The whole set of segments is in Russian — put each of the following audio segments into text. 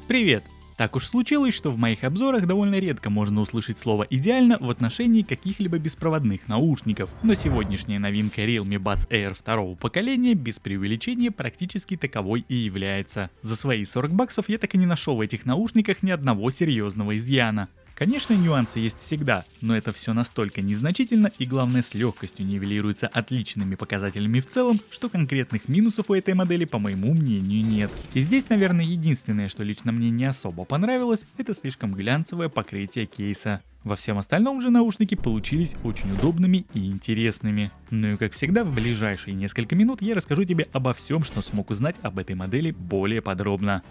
Привет! Так уж случилось, что в моих обзорах довольно редко можно услышать слово «идеально» в отношении каких-либо беспроводных наушников, но сегодняшняя новинка Realme Buds Air второго поколения без преувеличения практически таковой и является. За свои 40 баксов я так и не нашел в этих наушниках ни одного серьезного изъяна. Конечно, нюансы есть всегда, но это все настолько незначительно и главное с легкостью нивелируется отличными показателями в целом, что конкретных минусов у этой модели по моему мнению нет. И здесь, наверное, единственное, что лично мне не особо понравилось, это слишком глянцевое покрытие кейса. Во всем остальном же наушники получились очень удобными и интересными. Ну и как всегда, в ближайшие несколько минут я расскажу тебе обо всем, что смог узнать об этой модели более подробно.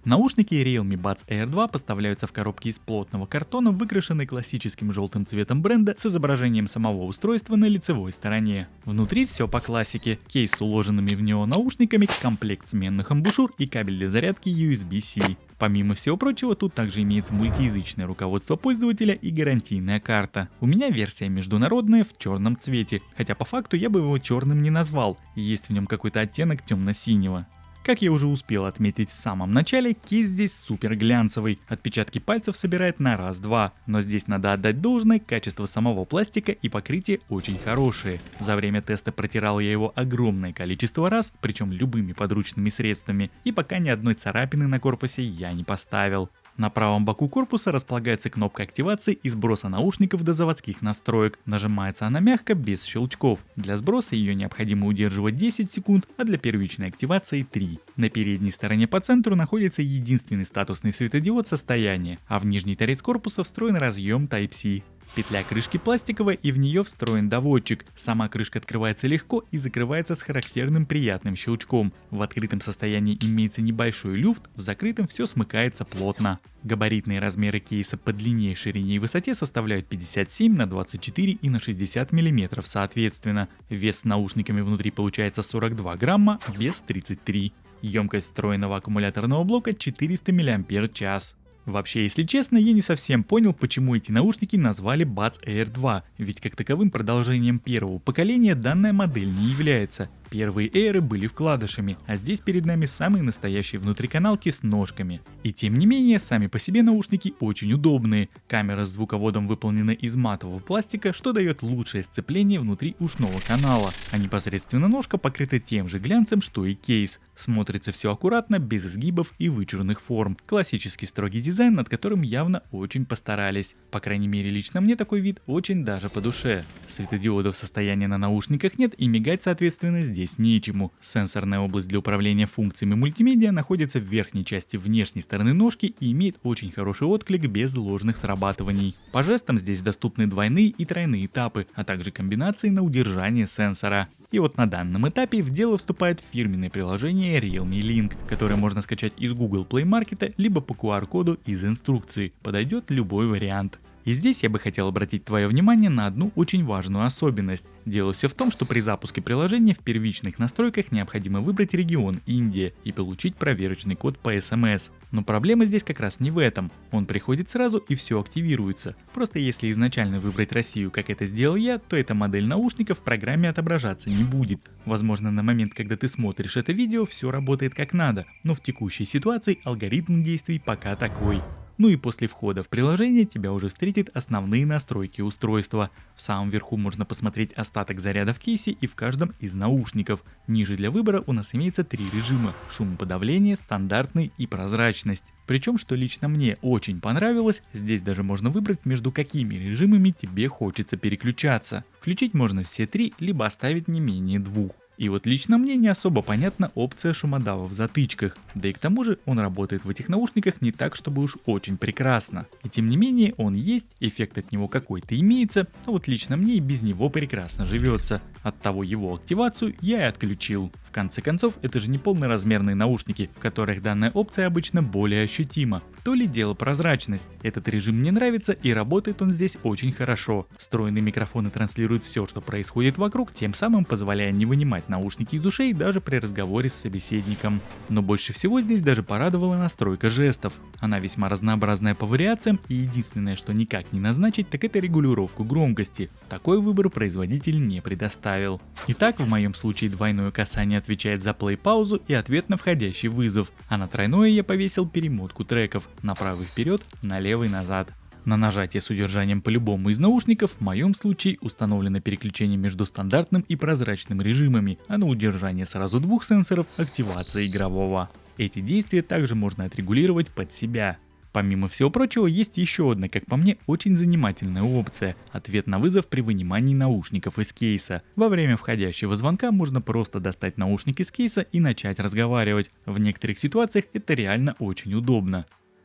Наушники Realme Buds Air 2 поставляются в коробке из плотного картона, выкрашенной классическим желтым цветом бренда с изображением самого устройства на лицевой стороне. Внутри все по классике: кейс с уложенными в него наушниками, комплект сменных амбушюр и кабель для зарядки USB-C. Помимо всего прочего, тут также имеется мультиязычное руководство пользователя и гарантийная карта. У меня версия международная в черном цвете, хотя по факту я бы его черным не назвал, и есть в нем какой-то оттенок темно-синего. Как я уже успел отметить в самом начале, кейс здесь супер глянцевый, отпечатки пальцев собирает на раз-два, но здесь надо отдать должное, качество самого пластика и покрытие очень хорошие. За время теста протирал я его огромное количество раз, причем любыми подручными средствами, и пока ни одной царапины на корпусе я не поставил. На правом боку корпуса располагается кнопка активации и сброса наушников до заводских настроек. Нажимается она мягко, без щелчков. Для сброса ее необходимо удерживать 10 секунд, а для первичной активации 3. На передней стороне по центру находится единственный статусный светодиод состояния, а в нижний торец корпуса встроен разъем Type-C. Петля крышки пластиковая и в нее встроен доводчик. Сама крышка открывается легко и закрывается с характерным приятным щелчком. В открытом состоянии имеется небольшой люфт, в закрытом все смыкается плотно. Габаритные размеры кейса по длине, ширине и высоте составляют 57 на 24 и на 60 мм соответственно. Вес с наушниками внутри получается 42 грамма, вес 33. Емкость встроенного аккумуляторного блока 400 мАч. Вообще, если честно, я не совсем понял, почему эти наушники назвали Buds Air 2, ведь как таковым продолжением первого поколения данная модель не является. Первые Air'ы были вкладышами, а здесь перед нами самые настоящие внутриканалки с ножками. И тем не менее, сами по себе наушники очень удобные. Камера с звуководом выполнена из матового пластика, что дает лучшее сцепление внутри ушного канала, а непосредственно ножка покрыта тем же глянцем, что и кейс. Смотрится все аккуратно, без изгибов и вычурных форм. Классический строгий дизайн, над которым явно очень постарались. По крайней мере, лично мне такой вид очень даже по душе. Светодиодов состояния на наушниках нет и мигать соответственно здесь нечему. Сенсорная область для управления функциями мультимедиа находится в верхней части внешней стороны ножки и имеет очень хороший отклик без ложных срабатываний. По жестам здесь доступны двойные и тройные этапы, а также комбинации на удержание сенсора. И вот на данном этапе в дело вступает фирменное приложение Realme Link, которое можно скачать из Google Play Market, либо по QR-коду из инструкции. Подойдет любой вариант. И здесь я бы хотел обратить твое внимание на одну очень важную особенность. Дело все в том, что при запуске приложения в первичных настройках необходимо выбрать регион Индия и получить проверочный код по SMS. Но проблема здесь как раз не в этом. Он приходит сразу и все активируется. Просто если изначально выбрать Россию, как это сделал я, то эта модель наушников в программе отображаться не будет. Возможно, на момент, когда ты смотришь это видео, все работает как надо, но в текущей ситуации алгоритм действий пока такой. Ну и после входа в приложение тебя уже встретят основные настройки устройства. В самом верху можно посмотреть остаток заряда в кейсе и в каждом из наушников. Ниже для выбора у нас имеется 3 режима: шумоподавление, стандартный и прозрачность. Причем, что лично мне очень понравилось, здесь даже можно выбрать, между какими режимами тебе хочется переключаться. Включить можно все 3, либо оставить не менее 2. И вот лично мне не особо понятна опция шумодава в затычках, да и к тому же он работает в этих наушниках не так, чтобы уж очень прекрасно. И тем не менее он есть, эффект от него какой-то имеется, а вот лично мне и без него прекрасно живется. Оттого его активацию я и отключил. В конце концов, это же не полноразмерные наушники, в которых данная опция обычно более ощутима. То ли дело прозрачность. Этот режим мне нравится и работает он здесь очень хорошо. Встроенные микрофоны транслируют все, что происходит вокруг, тем самым позволяя не вынимать наушники из ушей даже при разговоре с собеседником. Но больше всего здесь даже порадовала настройка жестов. Она весьма разнообразная по вариациям, и единственное, что никак не назначить, так это регулировку громкости. Такой выбор производитель не предоставил. Итак, в моем случае двойное касание отвечает за плей-паузу и ответ на входящий вызов, а на тройное я повесил перемотку треков на правый вперед, на левый назад. На нажатие с удержанием по любому из наушников в моем случае установлено переключение между стандартным и прозрачным режимами, а на удержание сразу двух сенсоров активация игрового. Эти действия также можно отрегулировать под себя. Помимо всего прочего, есть еще одна, как по мне, очень занимательная опция – ответ на вызов при вынимании наушников из кейса. Во время входящего звонка можно просто достать наушник из кейса и начать разговаривать. В некоторых ситуациях это реально очень удобно.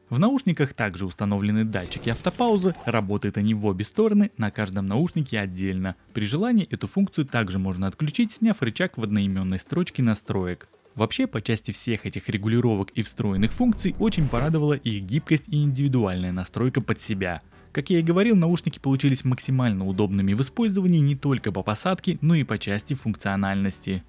В наушниках также установлены датчики автопаузы, работают они в обе стороны, на каждом наушнике отдельно. При желании эту функцию также можно отключить, сняв рычаг в одноименной строчке настроек. Вообще, по части всех этих регулировок и встроенных функций очень порадовала их гибкость и индивидуальная настройка под себя. Как я и говорил, наушники получились максимально удобными в использовании не только по посадке, но и по части функциональности.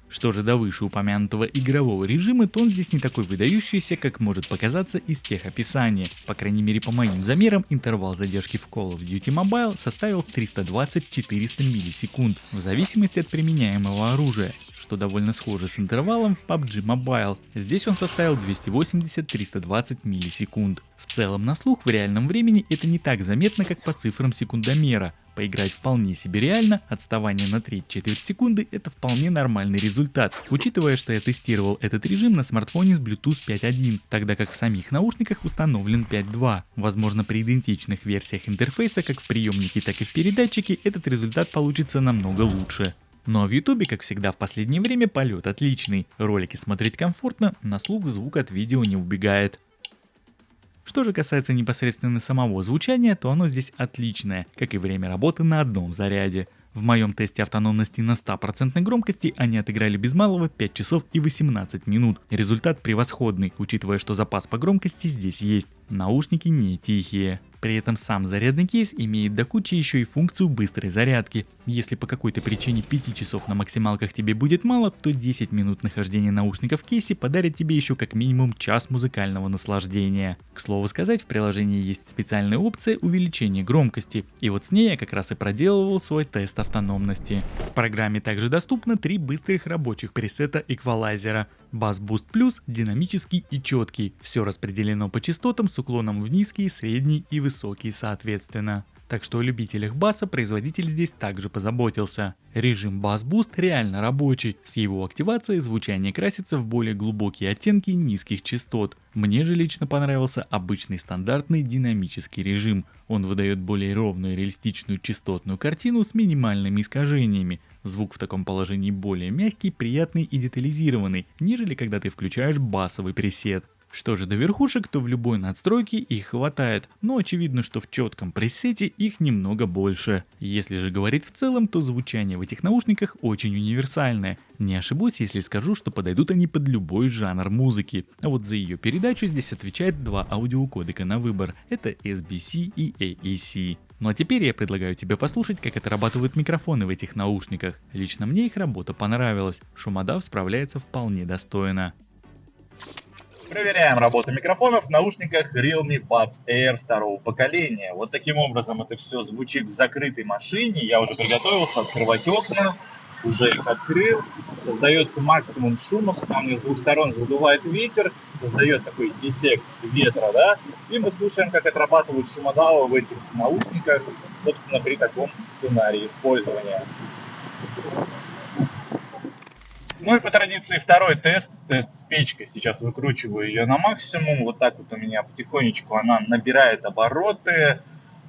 Что же до вышеупомянутого игрового режима, то он здесь не такой выдающийся, как может показаться из тех описаний. По крайней мере, по моим замерам, интервал задержки в Call of Duty Mobile составил 320-400 миллисекунд, в зависимости от применяемого оружия, что довольно схоже с интервалом в PUBG Mobile. Здесь он составил 280-320 миллисекунд. В целом, на слух в реальном времени это не так заметно, как по цифрам секундомера. Поиграть вполне себе реально, отставание на треть-четверть секунды – это вполне нормальный результат, учитывая, что я тестировал этот режим на смартфоне с Bluetooth 5.1, тогда как в самих наушниках установлен 5.2. Возможно, при идентичных версиях интерфейса, как в приемнике, так и в передатчике, этот результат получится намного лучше. Ну а в ютубе, как всегда в последнее время, полет отличный. Ролики смотреть комфортно, на слух звук от видео не убегает. Что же касается непосредственно самого звучания, то оно здесь отличное, как и время работы на одном заряде. В моем тесте автономности на 100% громкости они отыграли без малого 5 часов и 18 минут. Результат превосходный, учитывая, что запас по громкости здесь есть. Наушники не тихие. При этом сам зарядный кейс имеет до кучи еще и функцию быстрой зарядки. Если по какой-то причине 5 часов на максималках тебе будет мало, то 10 минут нахождения наушников в кейсе подарит тебе еще как минимум час музыкального наслаждения. К слову сказать, в приложении есть специальная опция увеличения громкости, и вот с ней я как раз и проделывал свой тест автономности. В программе также доступно 3 быстрых рабочих пресета эквалайзера: Bass Boost Plus, динамический и четкий. Все распределено по частотам с уклоном в низкий, средний и высокий соответственно. Так что о любителях баса производитель здесь также позаботился. Режим Bass Boost реально рабочий, с его активацией звучание красится в более глубокие оттенки низких частот. Мне же лично понравился обычный стандартный динамический режим. Он выдает более ровную реалистичную частотную картину с минимальными искажениями. Звук в таком положении более мягкий, приятный и детализированный, нежели когда ты включаешь басовый пресет. Что же до верхушек, то в любой надстройке их хватает, но очевидно, что в четком пресете их немного больше. Если же говорить в целом, то звучание в этих наушниках очень универсальное. Не ошибусь, если скажу, что подойдут они под любой жанр музыки. А вот за ее передачу здесь отвечает 2 аудиокодека на выбор. Это SBC и AAC. Ну а теперь я предлагаю тебе послушать, как отрабатывают микрофоны в этих наушниках. Лично мне их работа понравилась. Шумодав справляется вполне достойно. Проверяем работу микрофонов в наушниках Realme Buds Air второго поколения. Вот таким образом это все звучит в закрытой машине. Я уже приготовился открывать окна, уже их открыл. Создается максимум шума, там с двух сторон задувает ветер, создает такой эффект ветра, да? И мы слушаем, как отрабатывают шумодавы в этих наушниках, собственно, при таком сценарии использования. Ну и по традиции второй тест с печкой. Сейчас выкручиваю ее на максимум. Вот так вот у меня потихонечку она набирает обороты.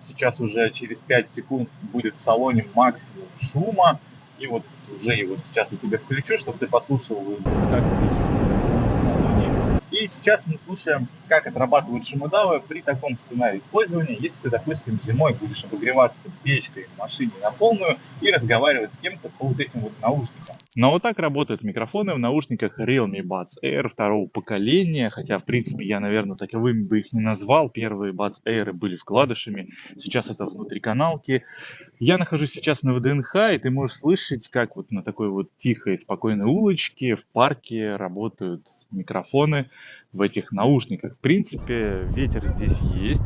Сейчас уже через 5 секунд будет в салоне максимум шума. И вот уже его сейчас я тебе включу, чтобы ты послушал, как здесь шум в салоне. И И сейчас мы слушаем, как отрабатывают шумодавы при таком сценарии использования, если ты, допустим, зимой будешь обогреваться печкой в машине на полную и разговаривать с кем-то по вот этим вот наушникам. Но вот так работают микрофоны в наушниках Realme Buds Air второго поколения, хотя, в принципе, я, наверное, таковыми бы их не назвал. Первые Buds Air были вкладышами, сейчас это внутриканалки. Я нахожусь сейчас на ВДНХ, и ты можешь слышать, как вот на такой вот тихой, спокойной улочке в парке работают микрофоны в этих наушниках. В принципе, ветер здесь есть.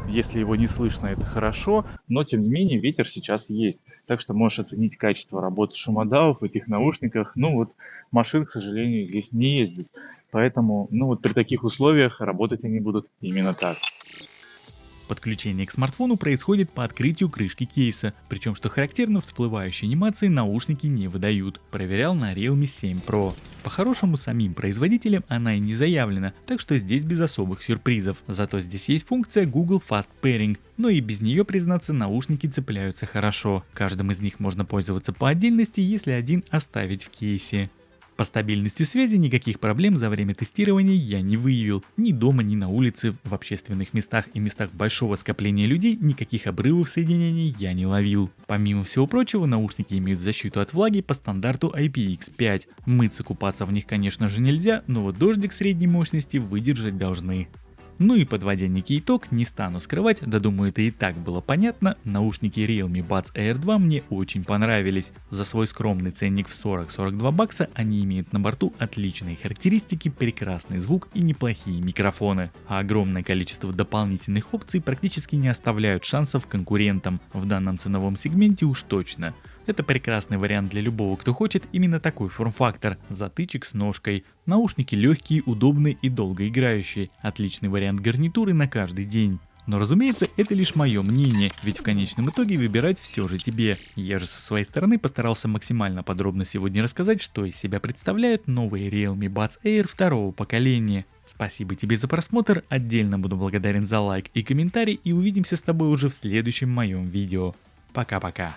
Если его не слышно, это хорошо, но тем не менее ветер сейчас есть. Так что можешь оценить качество работы шумодавов в этих наушниках. Ну вот машин, к сожалению, здесь не ездит. Поэтому, ну вот при таких условиях работать они будут именно так. Подключение к смартфону происходит по открытию крышки кейса, причем, что характерно, всплывающие анимации наушники не выдают. Проверял на Realme 7 Pro. По-хорошему, самим производителем она и не заявлена, так что здесь без особых сюрпризов. Зато здесь есть функция Google Fast Pairing, но и без нее, признаться, наушники цепляются хорошо. Каждым из них можно пользоваться по отдельности, если один оставить в кейсе. По стабильности связи никаких проблем за время тестирования я не выявил. Ни дома, ни на улице, в общественных местах и местах большого скопления людей никаких обрывов соединений я не ловил. Помимо всего прочего, наушники имеют защиту от влаги по стандарту IPX5. Мыться, купаться в них, конечно же, нельзя, но вот дождик средней мощности выдержать должны. Ну и подводя некий итог, не стану скрывать, да думаю, это и так было понятно, наушники Realme Buds Air 2 мне очень понравились. За свой скромный ценник в 40-42 бакса они имеют на борту отличные характеристики, прекрасный звук и неплохие микрофоны. А огромное количество дополнительных опций практически не оставляют шансов конкурентам, в данном ценовом сегменте уж точно. Это прекрасный вариант для любого, кто хочет именно такой форм-фактор, затычек с ножкой. Наушники легкие, удобные и долгоиграющие. Отличный вариант гарнитуры на каждый день. Но разумеется, это лишь мое мнение, ведь в конечном итоге выбирать все же тебе. Я же со своей стороны постарался максимально подробно сегодня рассказать, что из себя представляют новые Realme Buds Air второго поколения. Спасибо тебе за просмотр, отдельно буду благодарен за лайк и комментарий, и увидимся с тобой уже в следующем моем видео. Пока-пока.